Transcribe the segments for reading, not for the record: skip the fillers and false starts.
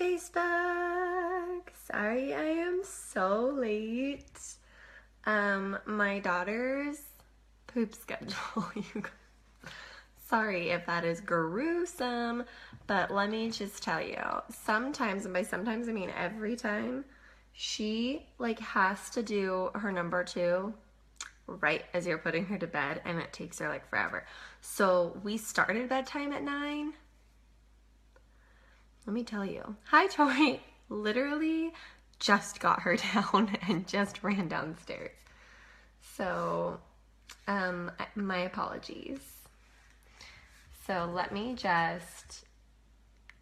Facebook. Sorry I am so late. My daughter's poop schedule. Sorry if that is gruesome, but let me just tell you, sometimes, and by sometimes I mean every time, she like has to do her number 2 right as you're putting her to bed, and it takes her like forever. So we started bedtime at 9. Let me tell you. Hi, Tori. Literally just got her down and just ran downstairs. So, my apologies. So let me just,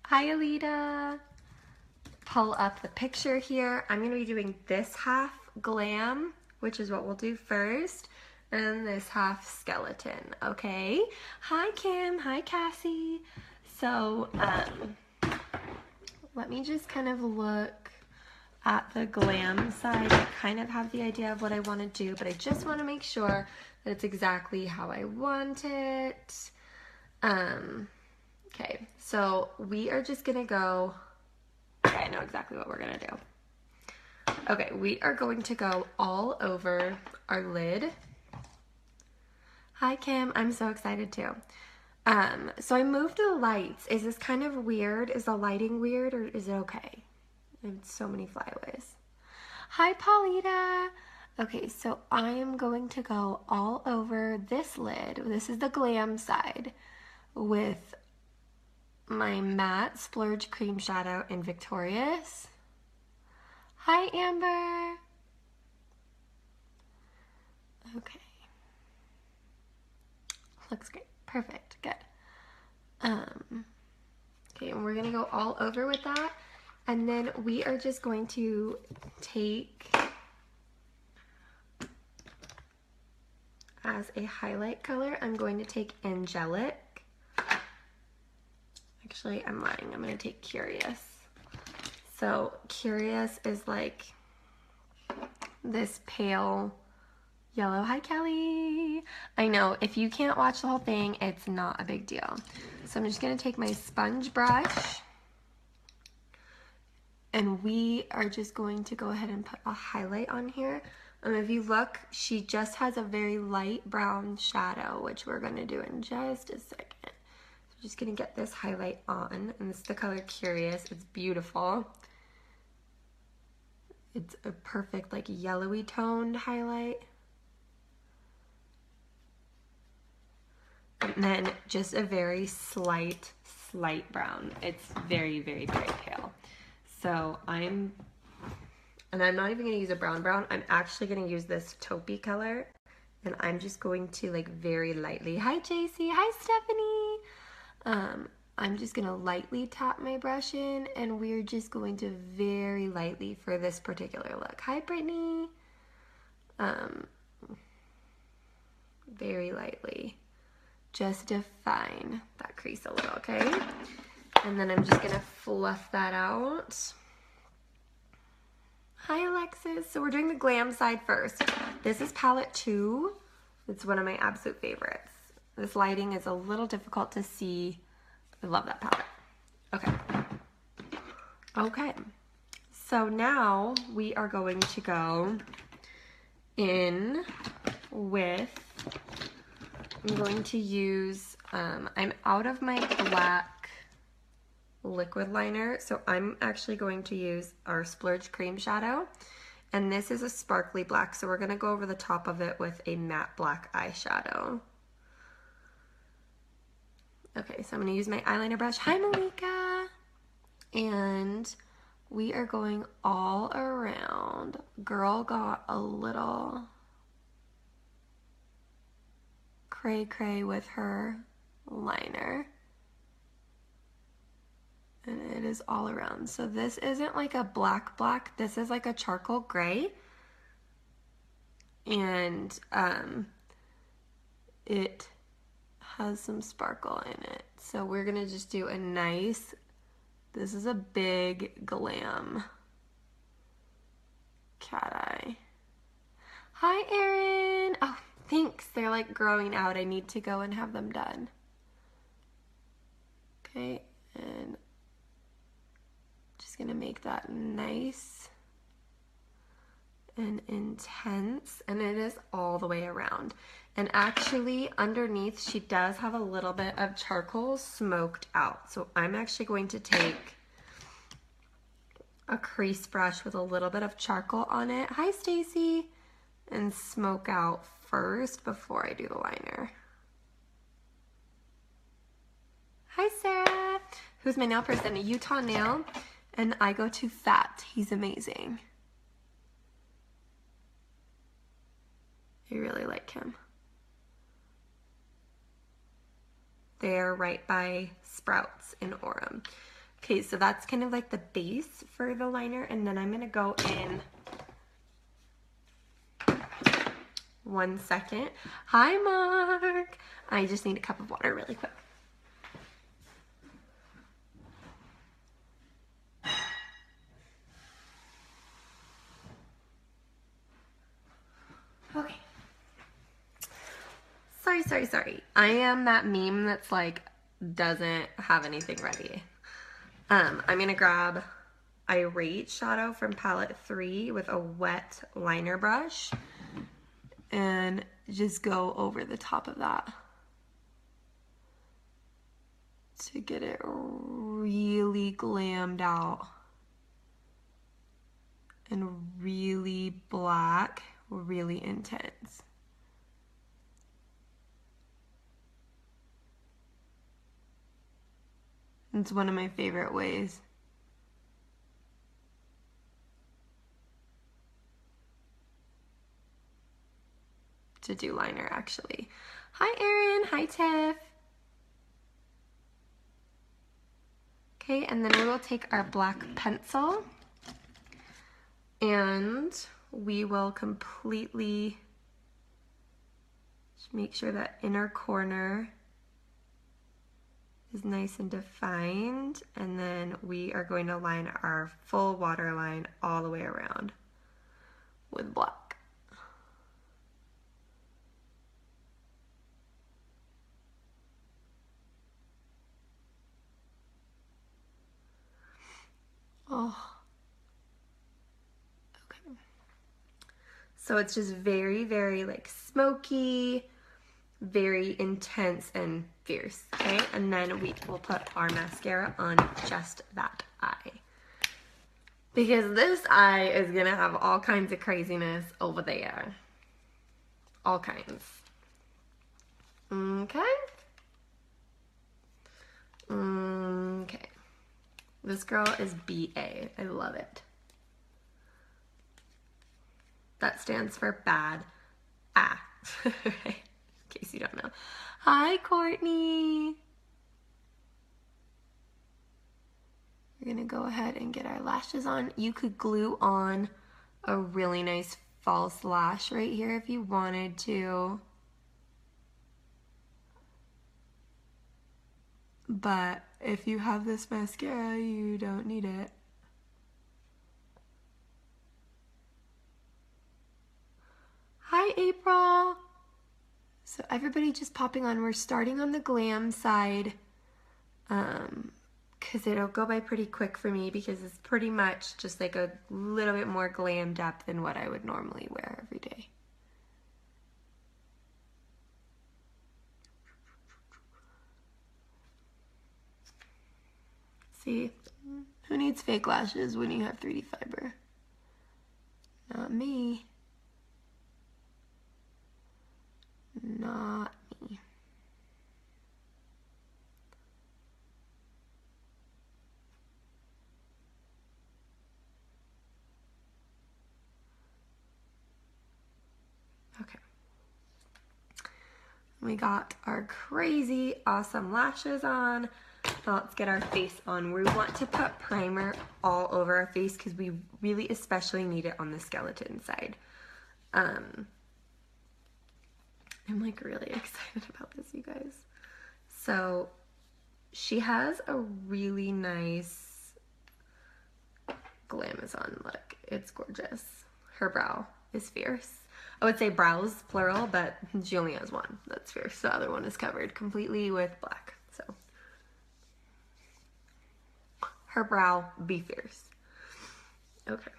hi Alita, pull up the picture here. I'm going to be doing this half Glam, which is what we'll do first, and this half Skeleton, okay? Hi Kim, hi Cassie. So, let me just kind of look at the Glam side. I kind of have the idea of what I want to do, but I just want to make sure that it's exactly how I want it. Okay, so we are just gonna go, okay, I know exactly what we're gonna do. Okay, we are going to go all over our lid. Hi Kim, I'm so excited too. So I moved the lights. Is this kind of weird? Is the lighting weird, or is it okay? I have so many flyaways. Hi Paulita. Okay, so I am going to go all over this lid. This is the Glam side with my matte Splurge Cream Shadow in Victorious. Hi Amber. Okay. Looks great. Perfect. Good. Okay, and we're gonna go all over with that, and then we are just going to take as a highlight color, I'm going to take Angelic. Actually, I'm lying. I'm going to take Curious. So Curious is like this pale yellow. Hi, Kelly. I know, if you can't watch the whole thing, it's not a big deal. So I'm just going to take my sponge brush, and we are just going to go ahead and put a highlight on here. If you look, she just has a very light brown shadow, which we're going to do in just a second. So I'm just going to get this highlight on, and this is the color Curious. It's beautiful. It's a perfect like yellowy toned highlight. And then just a very slight brown. It's very, very, very pale. So I'm not even going to use a brown. I'm actually going to use this taupey color. And I'm just going to like very lightly. Hi, JC. Hi, Stephanie. I'm just going to lightly tap my brush in. And we're just going to very lightly for this particular look. Hi, Brittany. Very lightly. Just define that crease a little, okay? And then I'm just going to fluff that out. Hi, Alexis. So we're doing the Glam side first. This is palette 2. It's one of my absolute favorites. This lighting is a little difficult to see. I love that palette. Okay. Okay. So now we are going to go in with, I'm going to use, I'm out of my black liquid liner, so I'm actually going to use our Splurge Cream Shadow, and this is a sparkly black, so we're going to go over the top of it with a matte black eyeshadow. Okay, so I'm going to use my eyeliner brush. Hi, Malika! And we are going all around. Girl got a little cray with her liner, and it is all around. So this isn't like a black, this is like a charcoal gray, and it has some sparkle in it. So we're gonna just do a nice, this is a big Glam cat eye. Hi, Erin. Oh, thanks. They're like growing out. I need to go and have them done. Okay, and just gonna make that nice and intense, and it is all the way around. And actually underneath she does have a little bit of charcoal smoked out. So I'm actually going to take a crease brush with a little bit of charcoal on it. Hi Stacy. And smoke out first before I do the liner. Hi Sarah. Who's my nail person? Utah Nail. And I go to Fat. He's amazing. I really like him. They're right by Sprouts in Orem. Okay, so that's kind of like the base for the liner, and then I'm gonna go in 1 second. Hi Mark. I just need a cup of water really quick. Okay. Sorry. I am that meme that's like, doesn't have anything ready. I'm gonna grab Irate Shadow from palette 3 with a wet liner brush and just go over the top of that to get it really glammed out and really black, really intense. It's one of my favorite ways. To do liner, actually. Hi Erin, hi Tiff. Okay, and then we will take our black pencil and we will completely just make sure that inner corner is nice and defined, and then we are going to line our full waterline all the way around with black. Oh, okay. So it's just very, very like smoky, very intense and fierce, okay? And then we will put our mascara on just that eye. Because this eye is gonna have all kinds of craziness over there. All kinds. Okay. Okay. This girl is BA. I love it. That stands for bad. In case you don't know. Hi, Courtney. We're gonna go ahead and get our lashes on. You could glue on a really nice false lash right here if you wanted to. But if you have this mascara, you don't need it. Hi, April. So everybody just popping on. We're starting on the glam side because it'll go by pretty quick for me because it's pretty much just like a little bit more glammed up than what I would normally wear every day. See, who needs fake lashes when you have 3D fiber? Not me. Not me. Okay. We got our crazy awesome lashes on. Now let's get our face on. We want to put primer all over our face because we really especially need it on the skeleton side. I'm like really excited about this, you guys. So she has a really nice Glamazon look. It's gorgeous. Her brow is fierce. I would say brows plural, but she only has one that's fierce. The other one is covered completely with black. So her brow, be fierce. Okay.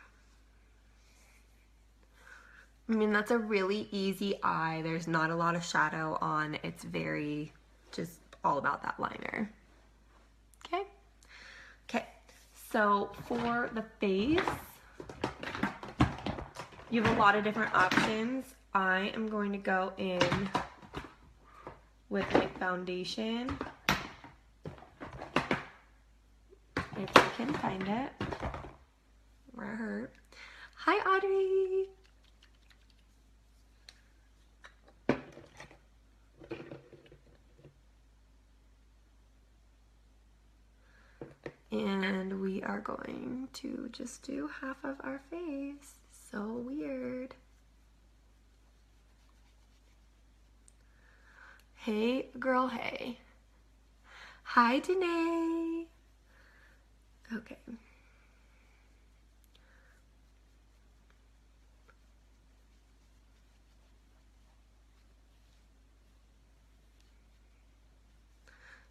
I mean, that's a really easy eye. There's not a lot of shadow on. It's very just all about that liner. Okay. Okay. So for the face, you have a lot of different options. I am going to go in with my foundation. If I can find it. Where it hurt. Hi, Audrey. And we are going to just do half of our face. So weird. Hey, girl, hey. Hi, Danae. Okay.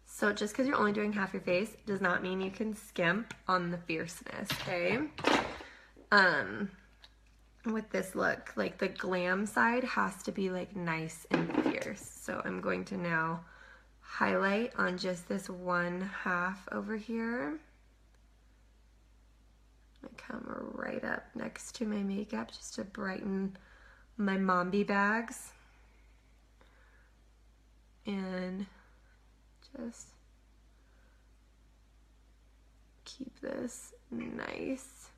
So just because you're only doing half your face does not mean you can skimp on the fierceness, okay? With this look, like the glam side has to be like nice and fierce. So I'm going to now highlight on just this one half over here. I come right up next to my makeup just to brighten my momby bags. And just keep this nice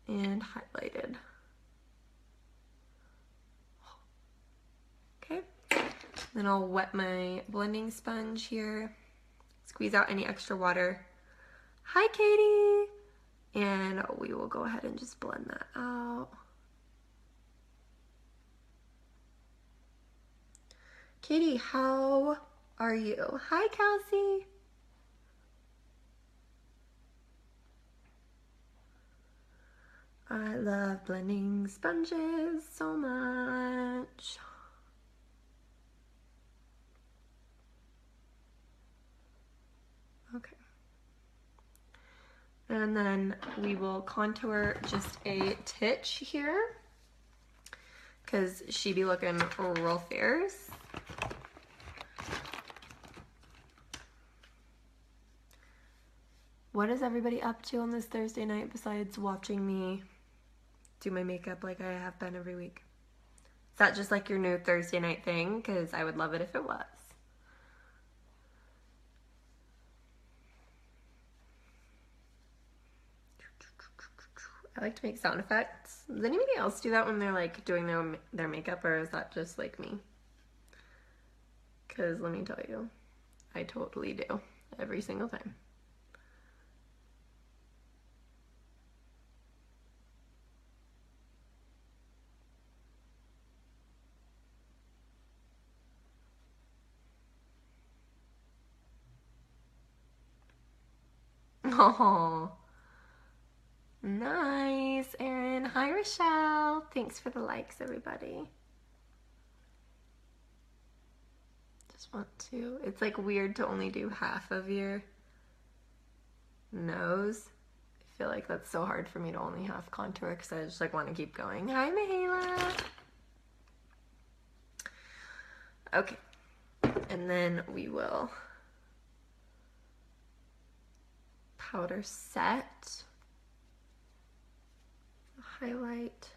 and highlighted. Okay, then I'll wet my blending sponge here, squeeze out any extra water. Hi, Katie! And we will go ahead and just blend that out. Katie, how are you? Hi, Kelsey. I love blending sponges so much. Okay. And then we will contour just a titch here because she be looking real fierce. What is everybody up to on this Thursday night besides watching me do my makeup like I have been every week? Is that just like your new Thursday night thing? Because I would love it if it was. I like to make sound effects. Does anybody else do that when they're like doing their makeup, or is that just like me? Because let me tell you, I totally do every single time. Oh, nice, Erin. Hi, Rochelle. Thanks for the likes, everybody. Just want to, it's like weird to only do half of your nose. I feel like that's so hard for me to only have contour because I just like want to keep going. Hi, Mahela. Okay, and then we will powder set, highlight,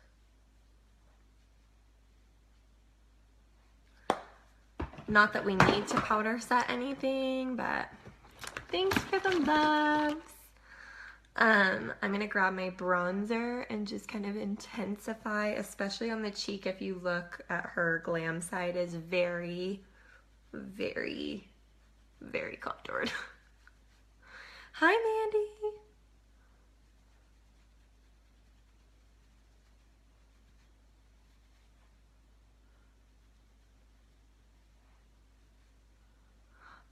not that we need to powder set anything, but thanks for the loves. I'm gonna grab my bronzer and just kind of intensify, especially on the cheek. If you look at her glam side, is very, very, very contoured. Hi, Mandy.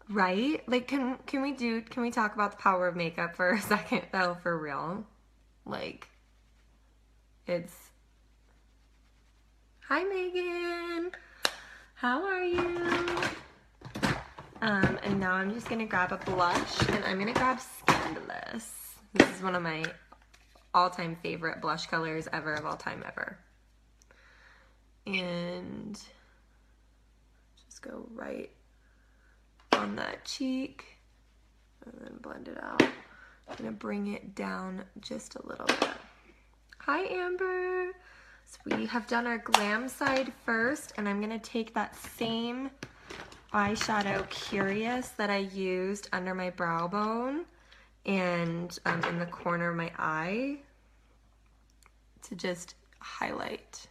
Right? Like, can we talk about the power of makeup for a second though, for real? Like, it's... Hi, Megan. How are you? And now I'm just gonna grab a blush, and I'm gonna grab Endless. This is one of my all-time favorite blush colors ever of all time ever. And just go right on that cheek and then blend it out. I'm gonna bring it down just a little bit. Hi, Amber. So we have done our glam side first, and I'm gonna take that same eyeshadow Curious that I used under my brow bone and in the corner of my eye to just highlight.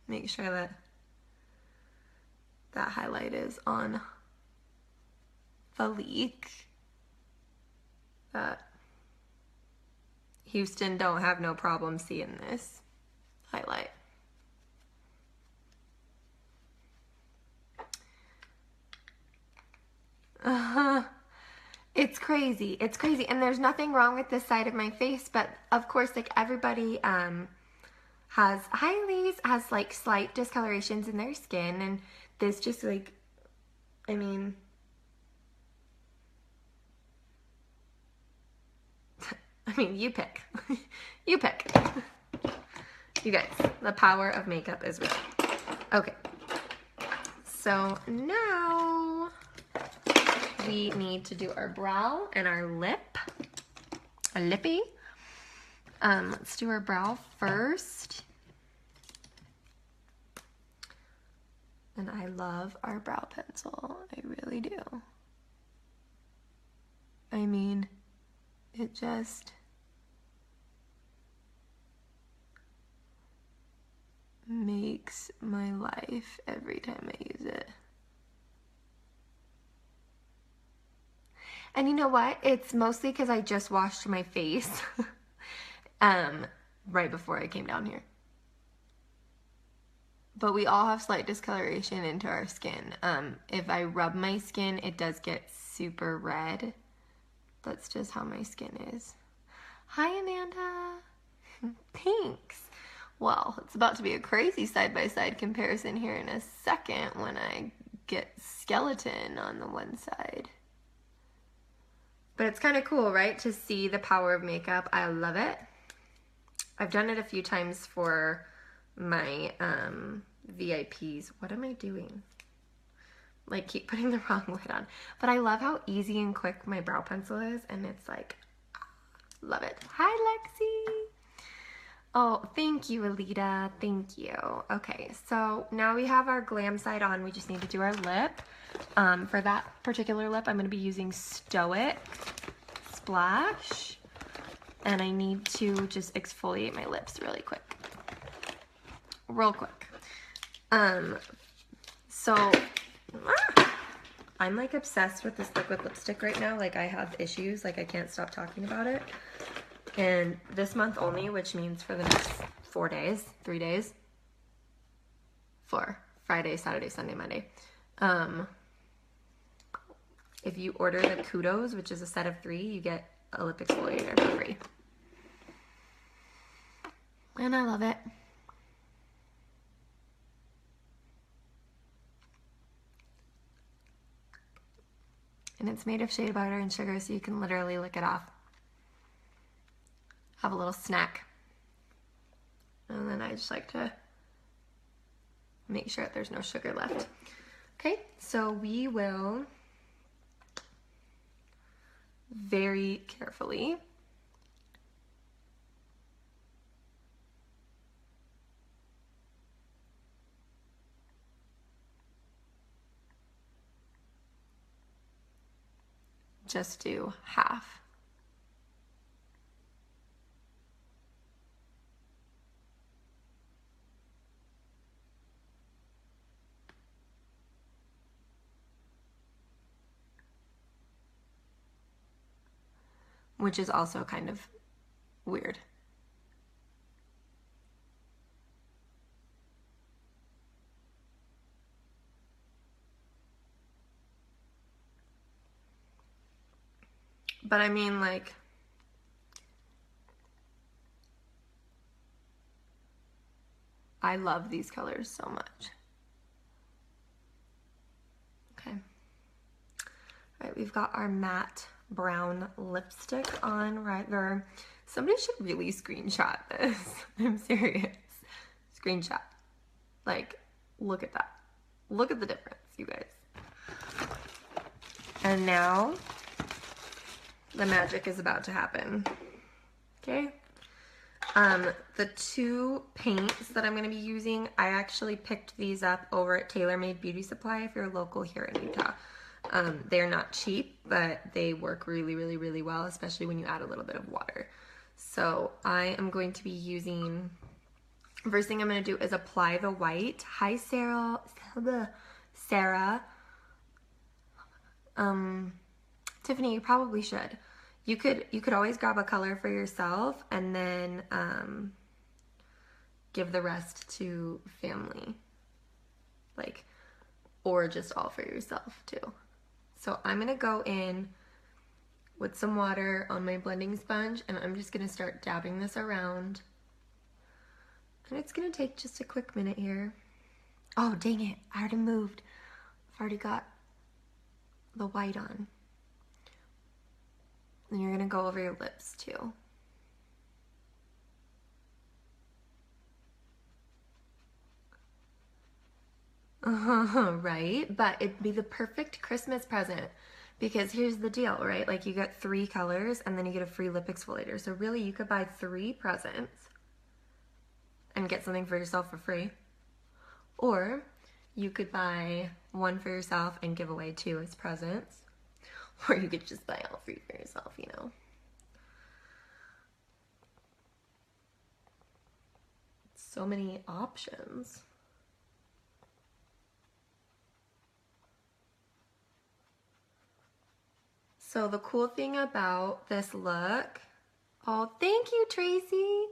Make sure that that highlight is on the leak. That Houston don't have no problem seeing this highlight. It's crazy. It's crazy. And there's nothing wrong with this side of my face, but of course, like everybody has like slight discolorations in their skin, and this just like, I mean, you pick. You pick. You guys, the power of makeup is real. Okay. So now we need to do our brow and our lip. A lippy. Let's do our brow first. And I love our brow pencil. I really do. I mean, it just makes my life every time I use it. And you know what? It's mostly because I just washed my face right before I came down here. But we all have slight discoloration into our skin. If I rub my skin, it does get super red. That's just how my skin is. Hi, Amanda. Thanks. Well, it's about to be a crazy side-by-side comparison here in a second when I get skeleton on the one side. But it's kind of cool, right? To see the power of makeup. I love it. I've done it a few times for my VIPs. What am I doing? Like, keep putting the wrong lid on. But I love how easy and quick my brow pencil is, and it's like, love it. Hi, Lexi. Oh, thank you, Alita. Thank you. Okay, so now we have our glam side on. We just need to do our lip. For that particular lip, I'm going to be using Stoic Splash. And I need to just exfoliate my lips really quick. Real quick. I'm like obsessed with this liquid lipstick right now. Like, I have issues. Like, I can't stop talking about it. And this month only, which means for the next 4 days, 3 days, 4, Friday, Saturday, Sunday, Monday. If you order the Kudos, which is a set of 3, you get a lip exfoliator for free. And I love it. And it's made of shea butter and sugar, so you can literally lick it off. Have a little snack. And then I just like to make sure that there's no sugar left. Okay, so we will very carefully just do half. Which is also kind of weird. But I mean, like, I love these colors so much. Okay. Right, we've got our matte brown lipstick on right there. Somebody should really screenshot this. I'm serious. Screenshot. Like, look at that. Look at the difference, you guys. And now, the magic is about to happen. Okay? The two paints that I'm going to be using, I actually picked these up over at Tailor Made Beauty Supply if you're local here in Utah. They're not cheap, but they work really, really, really well, especially when you add a little bit of water. So I am going to be using, first thing I'm going to do is apply the white. Hi, Sarah. Sarah. Tiffany, you probably should. You could always grab a color for yourself and then give the rest to family. Like, or just all for yourself too. So I'm going to go in with some water on my blending sponge and I'm just going to start dabbing this around. And it's going to take just a quick minute here. Oh, dang it. I already moved. I've already got the white on. And you're going to go over your lips too. Right? But it'd be the perfect Christmas present because here's the deal, right? Like you get 3 colors and then you get a free lip exfoliator. So really you could buy 3 presents and get something for yourself for free. Or you could buy 1 for yourself and give away 2 as presents. Or you could just buy all 3 for yourself, you know. So many options. So the cool thing about this look, oh, thank you, Tracy.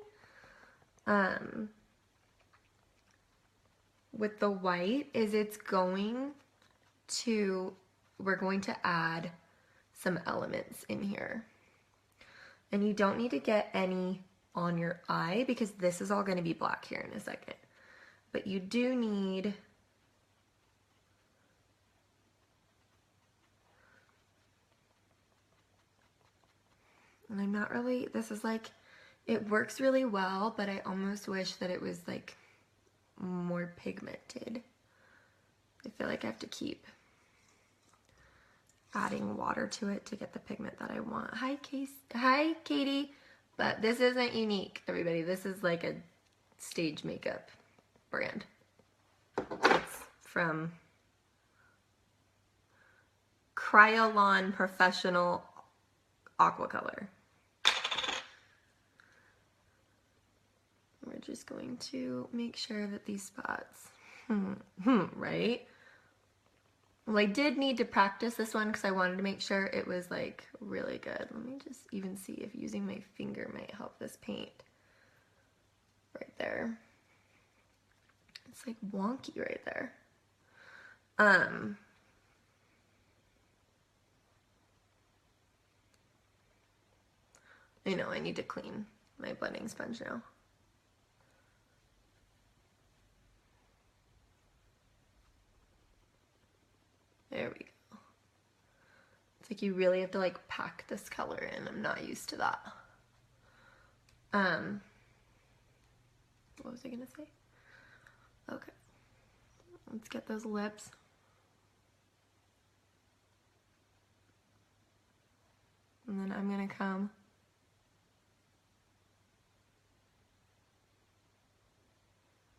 With the white is we're going to add some elements in here. And you don't need to get any on your eye because this is all going to be black here in a second. But you do need and I'm not really, this is like, it works really well, but I almost wish that it was like more pigmented. I feel like I have to keep adding water to it to get the pigment that I want. Hi, Hi, Katie. But this isn't unique, everybody. This is like a stage makeup brand. It's from Cryolon Professional Aqua Color. We're just going to make sure that these spots, right? Well, I did need to practice this one because I wanted to make sure it was like really good. Let me just even see if using my finger might help this paint. Right there. It's like wonky right there. I know I need to clean my blending sponge now. There we go. It's like you really have to like pack this color in. I'm not used to that. What was I gonna say? Okay. Let's get those lips. And then I'm gonna come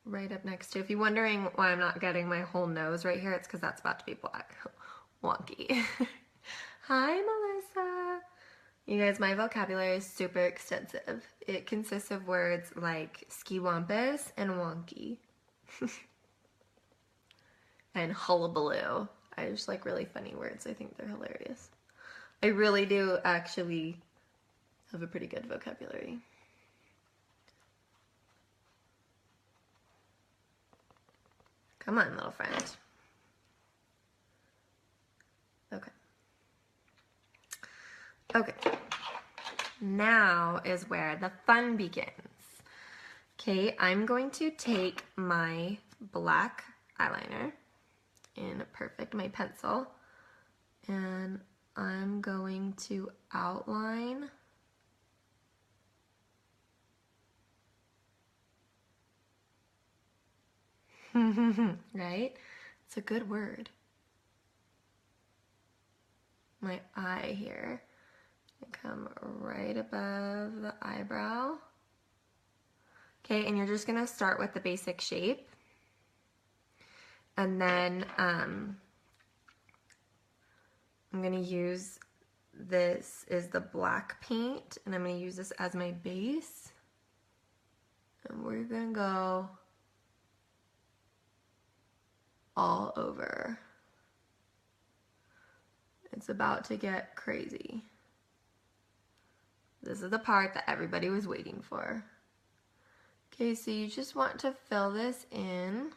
right up next to. If you're wondering why I'm not getting my whole nose right here, it's because that's about to be black. Wonky. Hi, Melissa. You guys, my vocabulary is super extensive. It consists of words like skiwampus and wonky. And hullabaloo. I just like really funny words. I think they're hilarious. I really do actually have a pretty good vocabulary. Come on, little friend. Okay. Okay. Now is where the fun begins. Okay, I'm going to take my black eyeliner in Perfect, my pencil, and I'm going to outline right? It's a good word. My eye here. Come right above the eyebrow. Okay, and you're just gonna start with the basic shape. And then I'm gonna use, this is the black paint, and I'm gonna use this as my base. And we're gonna go all over. It's about to get crazy. This is the part that everybody was waiting for. Okay, so you just want to fill this in.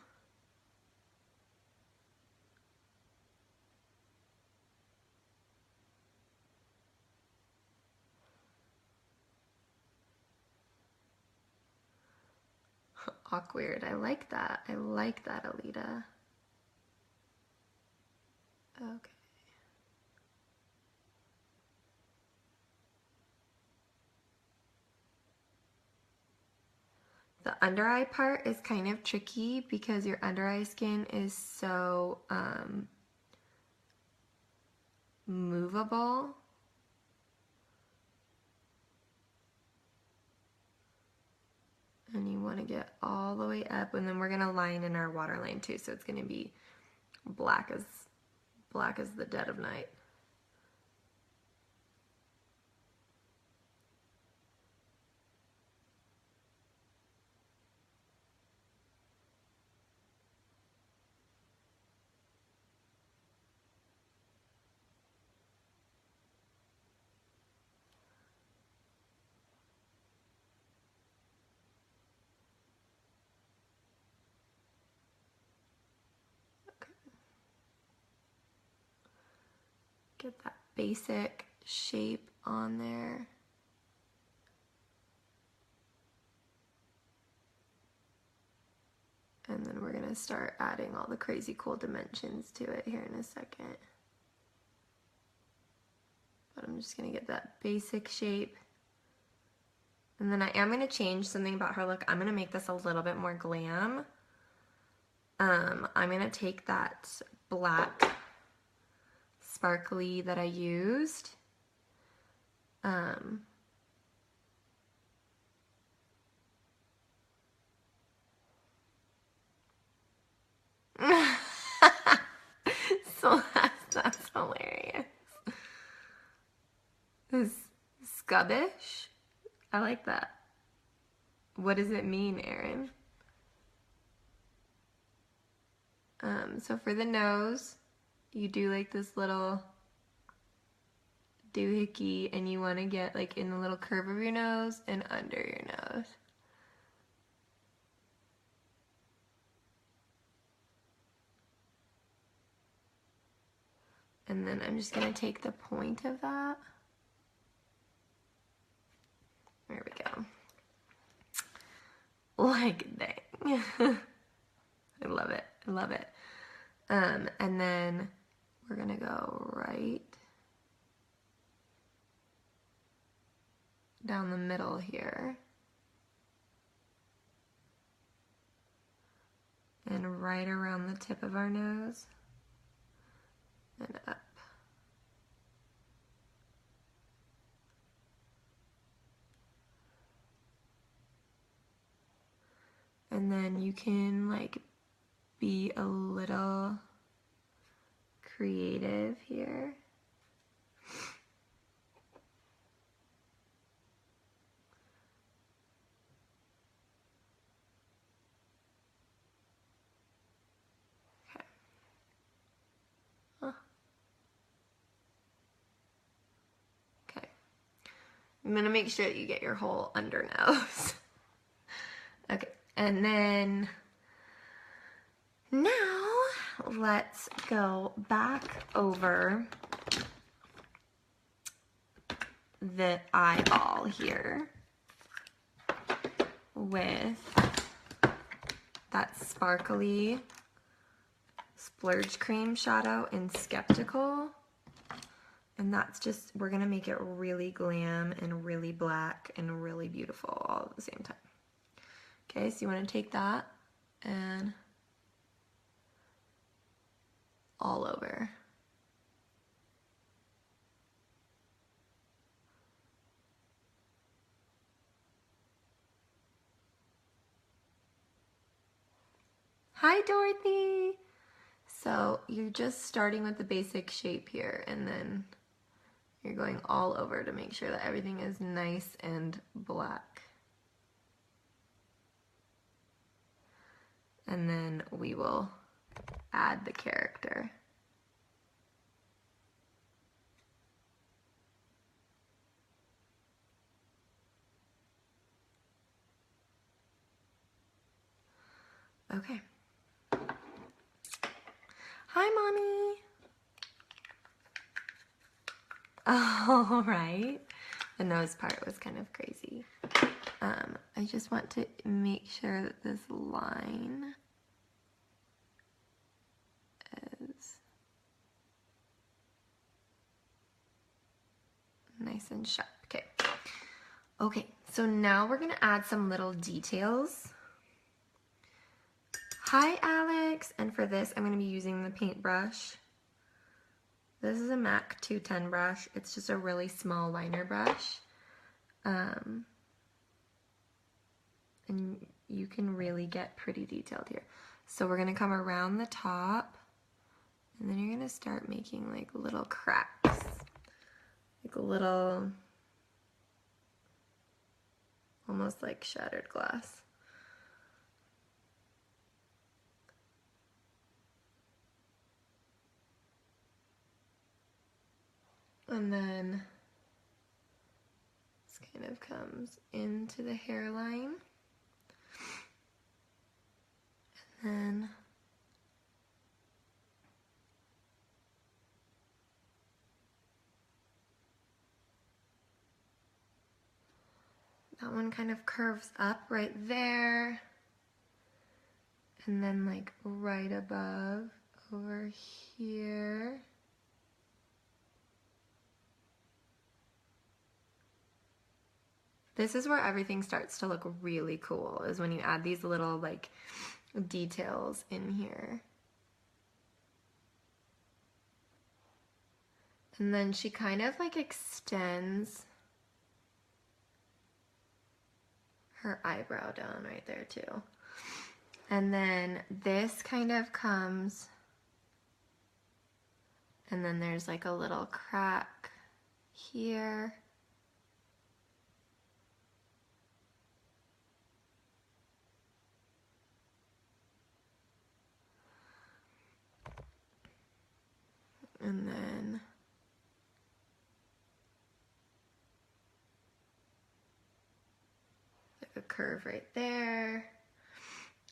Awkward. I like that. I like that, Alita. Okay. The under eye part is kind of tricky because your under eye skin is so movable. And you want to get all the way up, and then we're going to line in our waterline too, so it's going to be black as the dead of night. Get that basic shape on there. And then we're going to start adding all the crazy cool dimensions to it here in a second. But I'm just going to get that basic shape. And then I am going to change something about her look. I'm going to make this a little bit more glam. I'm going to take that black sparkly that I used. So that's hilarious. It's scubbish. I like that. What does it mean, Erin? So for the nose, you do like this little doohickey, and you want to get like in the little curve of your nose and under your nose. And then I'm just going to take the point of that. There we go. Like, dang. I love it. I love it. And then we're going to go right down the middle here. And right around the tip of our nose. And up. And then you can like be a little creative here. Okay. Okay. I'm gonna make sure that you get your whole under nose. Okay, and then now let's go back over the eyeball here with that sparkly splurge cream shadow in Skeptical. And that's just, we're gonna make it really glam and really black and really beautiful all at the same time. Okay, so you wanna take that and all over. Hi, Dorothy. So you're just starting with the basic shape here, and then you're going all over to make sure that everything is nice and black. And then we will add the character. Okay. Hi, Mommy. All right. The nose part was kind of crazy. I just want to make sure that this line is nice and sharp. Okay. Okay, so now we're gonna add some little details. Hi, Alex. And for this, I'm gonna be using the paintbrush. This is a MAC 210 brush. It's just a really small liner brush. And you can really get pretty detailed here. So we're gonna come around the top, and then you're gonna start making like little cracks, like little, almost like shattered glass. And then this kind of comes into the hairline. And then that one kind of curves up right there. And then like right above over here. This is where everything starts to look really cool, is when you add these little like details in here. And then she kind of like extends her eyebrow down right there too. And then this kind of comes, and then there's like a little crack here. And then like a curve right there.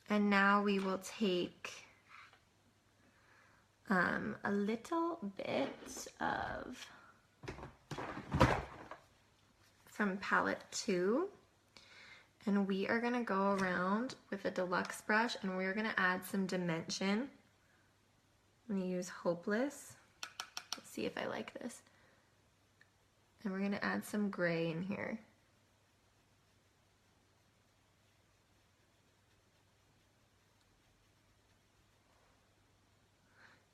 And now we will take a little bit of from palette 2, and we are gonna go around with a deluxe brush, and we're gonna add some dimension. I'm gonna use Hopeless. Let's see if I like this. And we're gonna add some gray in here.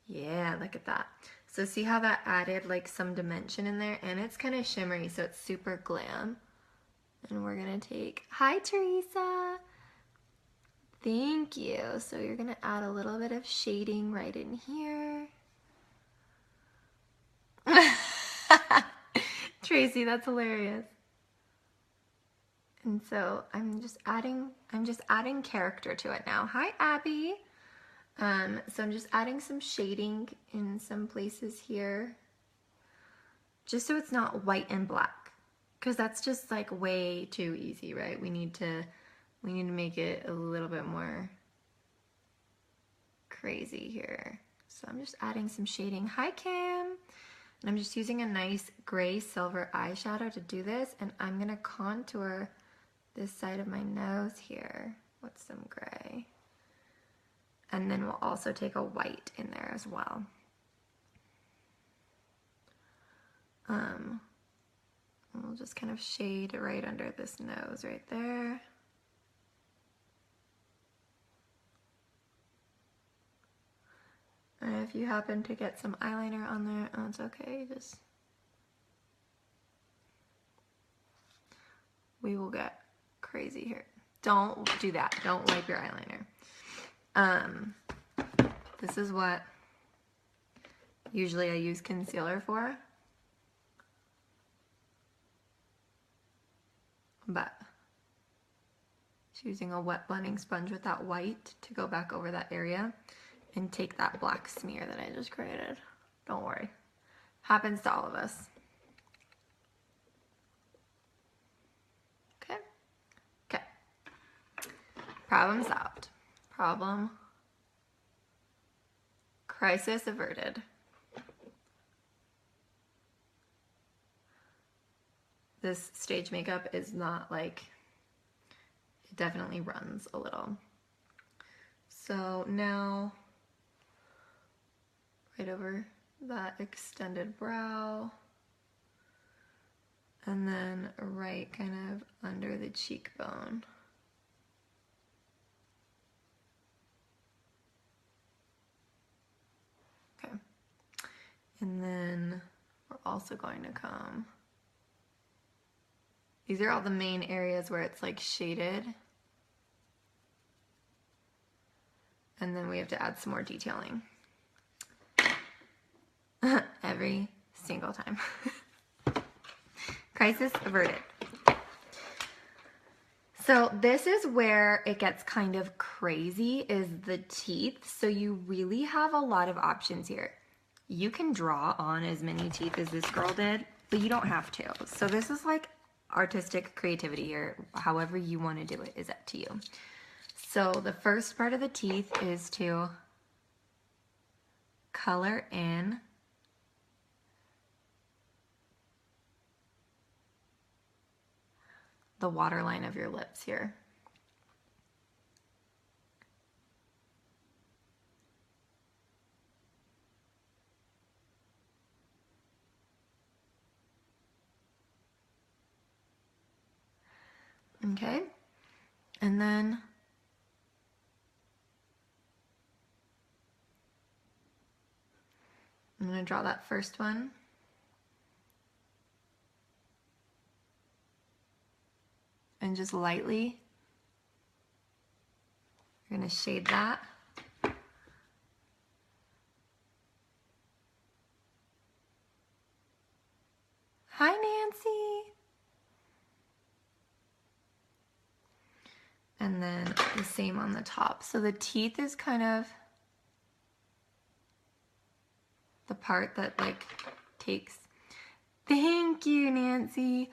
Yeah, look at that. So see how that added like some dimension in there, and it's kind of shimmery, so it's super glam. And we're gonna take, hi Teresa. Thank you. So you're gonna add a little bit of shading right in here. Tracy, that's hilarious. And so I'm just adding character to it now. Hi Abby. So I'm just adding some shading in some places here, just so it's not white and black, because that's just like way too easy, right? We need to make it a little bit more crazy here. So I'm just adding some shading. Hi Kim. And I'm just using a nice gray silver eyeshadow to do this, and I'm gonna contour this side of my nose here with some gray. And then we'll also take a white in there as well. We'll just kind of shade right under this nose right there. And if you happen to get some eyeliner on there, oh, it's okay, just... We will get crazy here. Don't do that. Don't wipe your eyeliner. This is what usually I use concealer for. But just using a wet blending sponge with that white to go back over that area and take that black smear that I just created. Don't worry. Happens to all of us. Okay. Okay. Problem solved. Problem. Crisis averted. This stage makeup is not like, it definitely runs a little. So now, right over that extended brow, and then right kind of under the cheekbone. Okay. And then we're also going to come, these are all the main areas where it's like shaded. And then we have to add some more detailing. Every single time. Crisis averted. So this is where it gets kind of crazy, is the teeth. So you really have a lot of options here. You can draw on as many teeth as this girl did, but you don't have to. So this is like artistic creativity here. However you want to do it is up to you. So the first part of the teeth is to color in the waterline of your lips here. Okay, and then I'm going to draw that first one. And just lightly, you're going to shade that. Hi, Nancy. And then the same on the top. So the teeth is kind of the part that like takes, thank you, Nancy,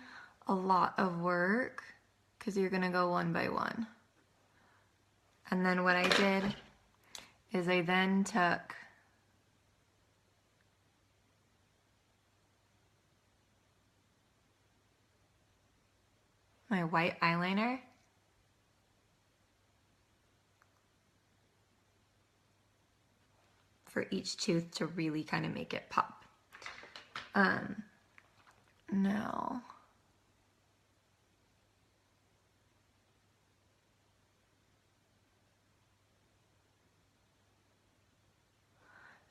a lot of work, because you're gonna go one by one. And then what I did is I then took my white eyeliner for each tooth to really kind of make it pop. Now,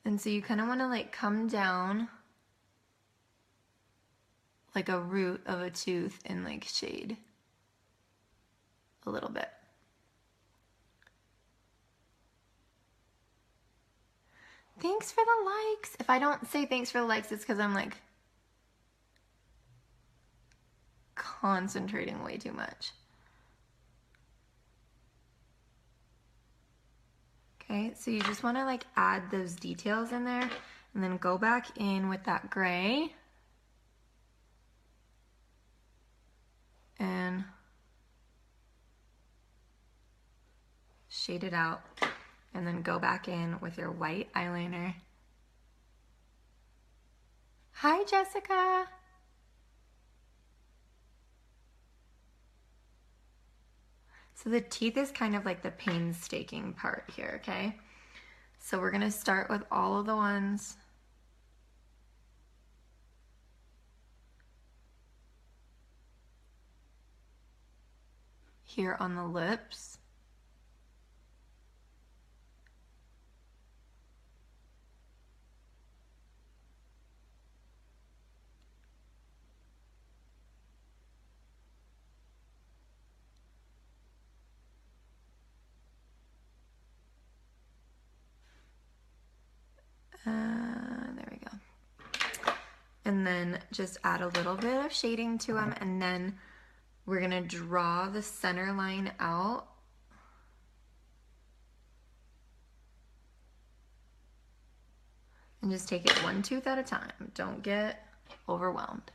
and so you kind of want to like come down like a root of a tooth and like shade a little bit. Thanks for the likes. If I don't say thanks for the likes, it's because I'm like concentrating way too much. Okay, so you just want to like add those details in there and then go back in with that gray and shade it out. And then go back in with your white eyeliner. Hi, Jessica. So the teeth is kind of like the painstaking part here, okay? So we're gonna start with all of the ones here on the lips. There we go. And then just add a little bit of shading to them, and then we're gonna draw the center line out. And just take it one tooth at a time. Don't get overwhelmed.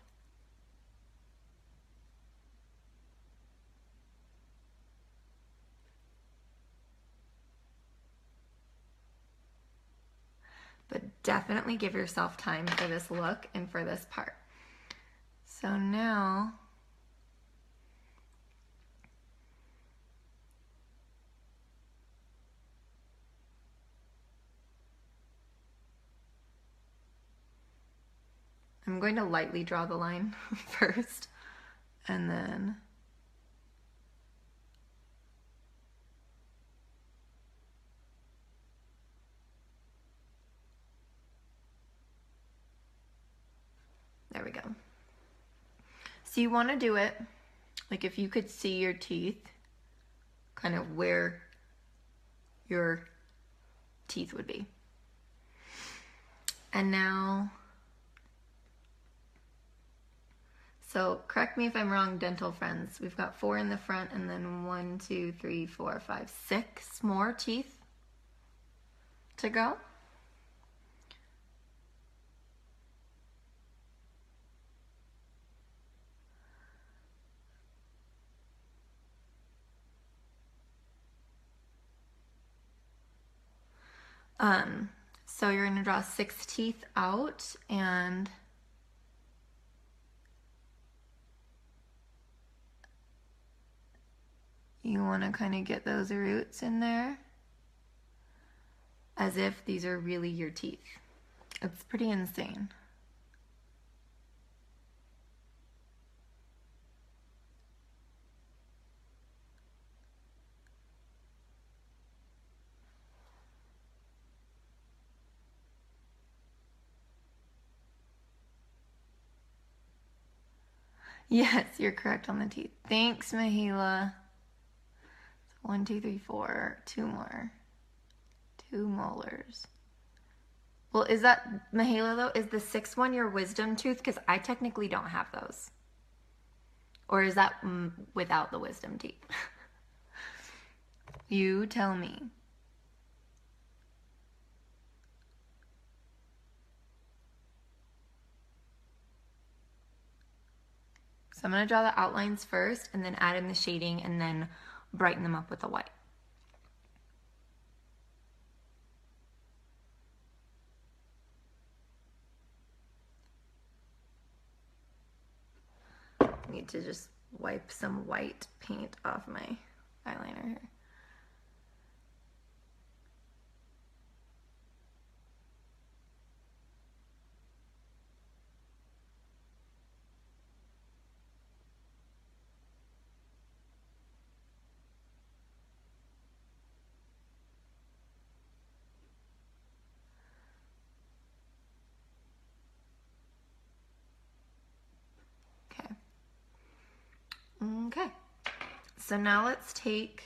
But definitely give yourself time for this look and for this part. So now, I'm going to lightly draw the line first, and then there we go. So you want to do it like if you could see your teeth, kind of where your teeth would be. And now, so correct me if I'm wrong, dental friends. We've got 4 in the front, and then 1, 2, 3, 4, 5, 6 more teeth to go. So you're going to draw 6 teeth out, and you want to kind of get those roots in there as if these are really your teeth. It's pretty insane. Yes, you're correct on the teeth. Thanks, Mahila. 1, 2, 3, 4. 2 more. 2 molars. Well, is that, Mahila, though, is the 6th one your wisdom tooth? Because I technically don't have those. Or is that without the wisdom teeth? You tell me. So I'm going to draw the outlines first, and then add in the shading, and then brighten them up with the white. I need to just wipe some white paint off my eyeliner here. Okay, so now let's take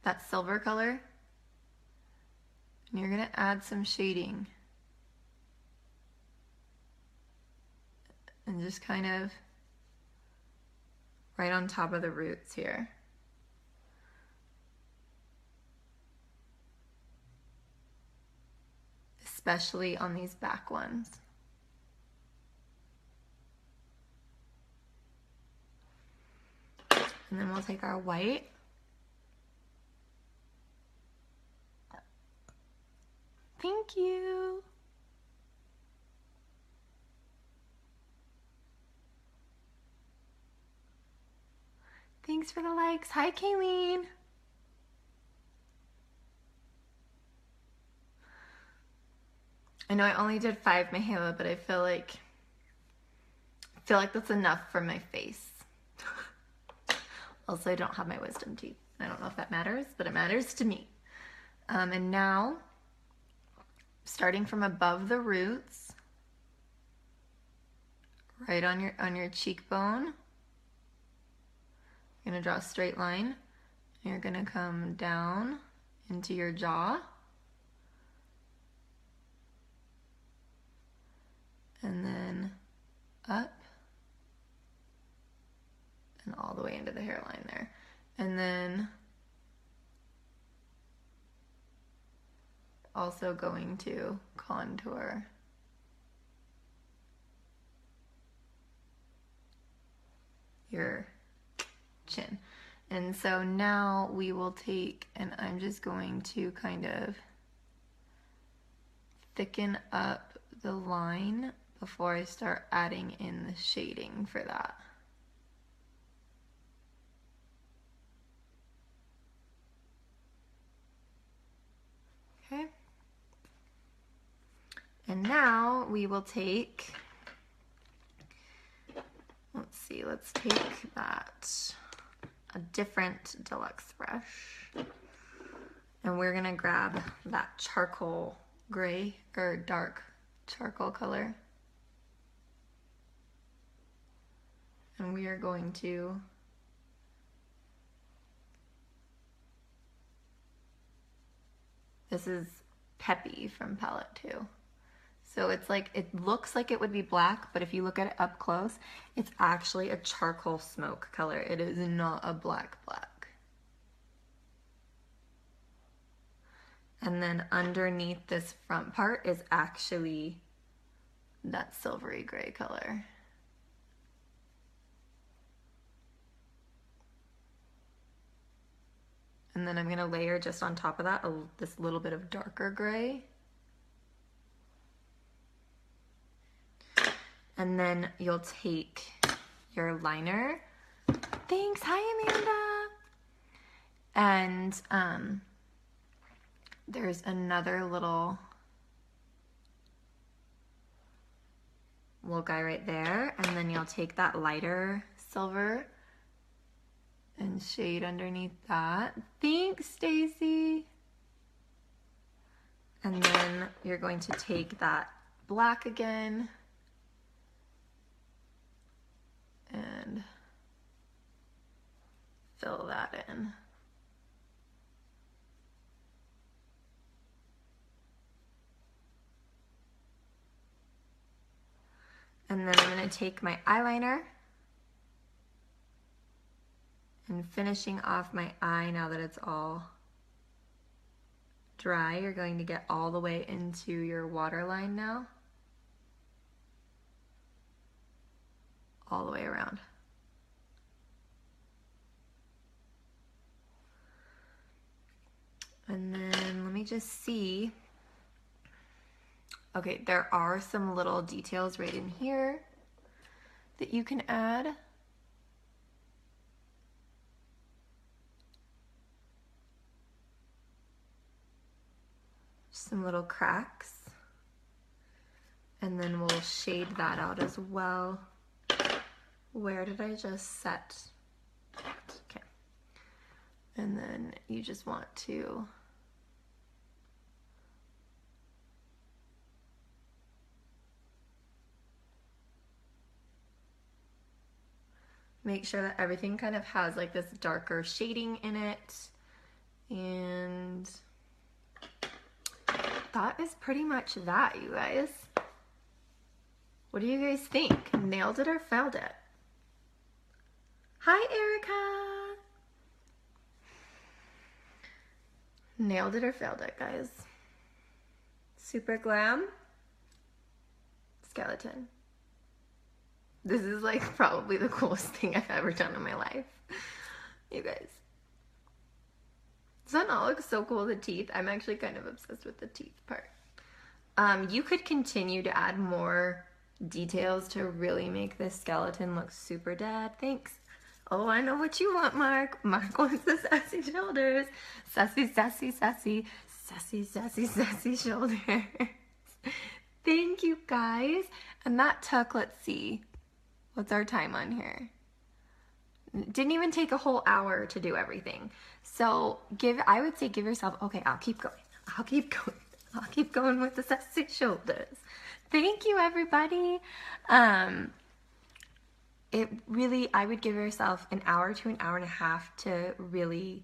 that silver color, and you're gonna add some shading. And just kind of right on top of the roots here. Especially on these back ones. And then we'll take our white. Thank you. Thanks for the likes. Hi, Kayleen. I know I only did 5, Mahela, but I feel like that's enough for my face. Also, I don't have my wisdom teeth. I don't know if that matters, but it matters to me. And now, starting from above the roots, right on your cheekbone, you're gonna draw a straight line. You're gonna come down into your jaw. And then up and all the way into the hairline there. And then also going to contour your chin. And so now we will take, and I'm just going to kind of thicken up the line before I start adding in the shading for that. Okay. And now we will take, let's take a different deluxe brush, and we're gonna grab that charcoal gray or dark charcoal color. And we are going to this is Peppy from palette 2. So it's like, it looks like it would be black, but if you look at it up close, it's actually a charcoal smoke color. It is not a black. And then underneath this front part is actually that silvery gray color. And then I'm gonna layer just on top of that this little bit of darker gray. And then you'll take your liner. Thanks, hi Amanda. And there's another little guy right there. And then you'll take that lighter silver and shade underneath that. Thanks, Stacy. And then you're going to take that black again and fill that in. And then I'm going to take my eyeliner and finishing off my eye now that it's all dry. You're going to get all the way into your waterline now. All the way around. And then let me just see. Okay, there are some little details right in here that you can add. Some little cracks. And then we'll shade that out as well. Where did I just set that? Okay. And then you just want to make sure that everything kind of has like this darker shading in it. And that is pretty much that, you guys. What do you guys think? Nailed it or failed it? Hi, Erica. Nailed it or failed it, guys? Super glam. Skeleton. This is like probably the coolest thing I've ever done in my life. You guys. Does that not look so cool, the teeth? I'm actually kind of obsessed with the teeth part. You could continue to add more details to really make this skeleton look super dead. Thanks. Oh, I know what you want, Mark. Mark wants the sassy shoulders. Sassy, sassy, sassy, sassy, sassy, sassy shoulders. Thank you, guys. And that took, let's see, what's our time on here? didn't even take a whole hour to do everything. So I would say give yourself, okay, I'll keep going. I'll keep going. I'll keep going with the sassy shoulders. Thank you, everybody. It really, I would give yourself an hour to an hour and a half to really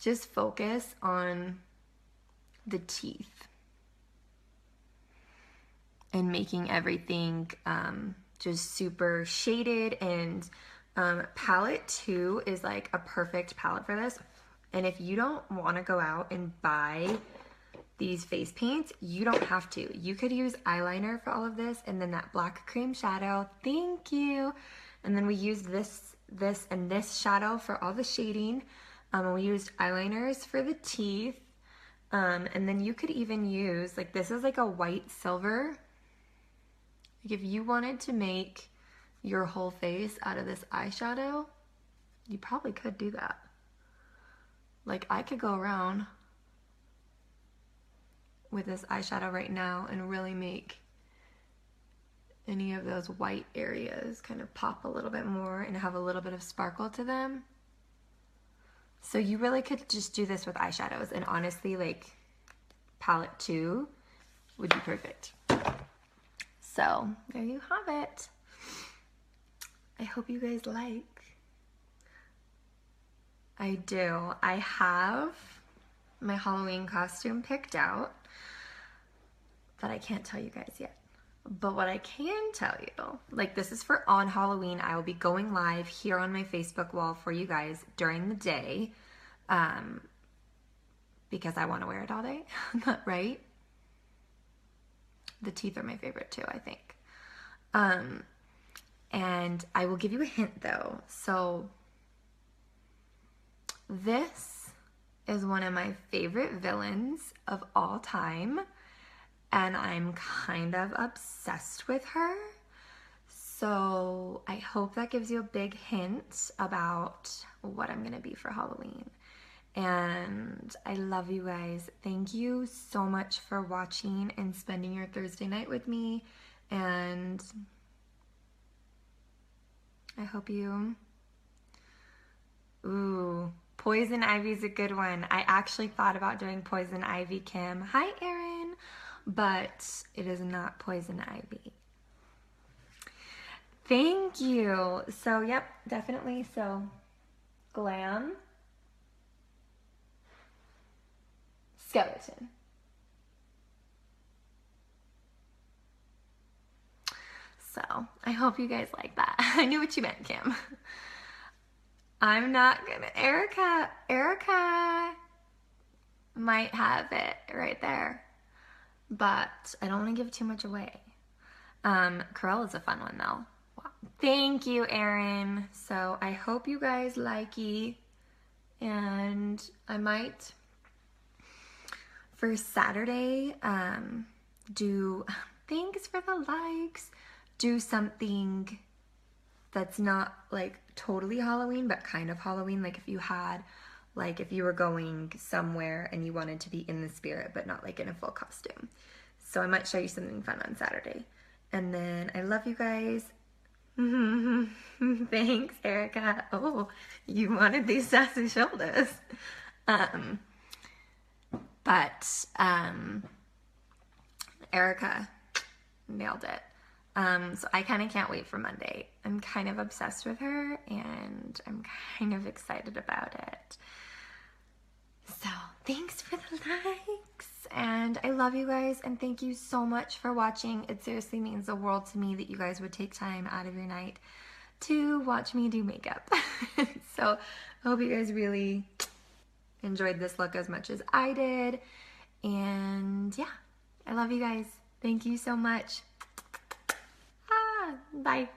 just focus on the teeth and making everything just super shaded. And palette 2 is like a perfect palette for this. And if you don't want to go out and buy these face paints, you don't have to. You could use eyeliner for all of this, and then that black cream shadow. Thank you. And then we used this and this shadow for all the shading. And we used eyeliners for the teeth. And then you could even use, like, this is like a white silver. Like, if you wanted to make your whole face out of this eyeshadow, you probably could do that. Like, I could go around with this eyeshadow right now and really make any of those white areas kind of pop a little bit more and have a little bit of sparkle to them. So you really could just do this with eyeshadows, and honestly, like, palette 2 would be perfect. So there you have it. I hope you guys like. I do. I have my Halloween costume picked out, but I can't tell you guys yet. But what I can tell you, like, this is for on Halloween. I will be going live here on my Facebook wall for you guys during the day, because I want to wear it all day, right? The teeth are my favorite too, I think. And I will give you a hint though. So this is one of my favorite villains of all time, and I'm kind of obsessed with her. So I hope that gives you a big hint about what I'm gonna be for Halloween. And I love you guys. Thank you so much for watching and spending your Thursday night with me. And I hope you... Ooh, Poison Ivy's a good one. I actually thought about doing Poison Ivy, Kim. Hi, Erin. But it is not Poison Ivy. Thank you. So, yep, definitely. So, Glam, Skeleton. So, I hope you guys like that. I knew what you meant, Kim. I'm not gonna... Erica might have it right there, but I don't want to give too much away. Corella's a fun one though. Wow. Thank you, Erin. So I hope you guys likey, and I might for Saturday do, thanks for the likes, do something that's not like totally Halloween, but kind of Halloween. Like if you had, like if you were going somewhere and you wanted to be in the spirit, but not like in a full costume. So I might show you something fun on Saturday. And then I love you guys. Thanks, Erica. Oh, you wanted these sassy shoulders. Erica nailed it. So I kind of can't wait for Monday. I'm kind of obsessed with her, and I'm kind of excited about it. So thanks for the likes, and I love you guys, and thank you so much for watching. It seriously means the world to me that you guys would take time out of your night to watch me do makeup. So I hope you guys really enjoyed this look as much as I did. And yeah, I love you guys. Thank you so much. Bye.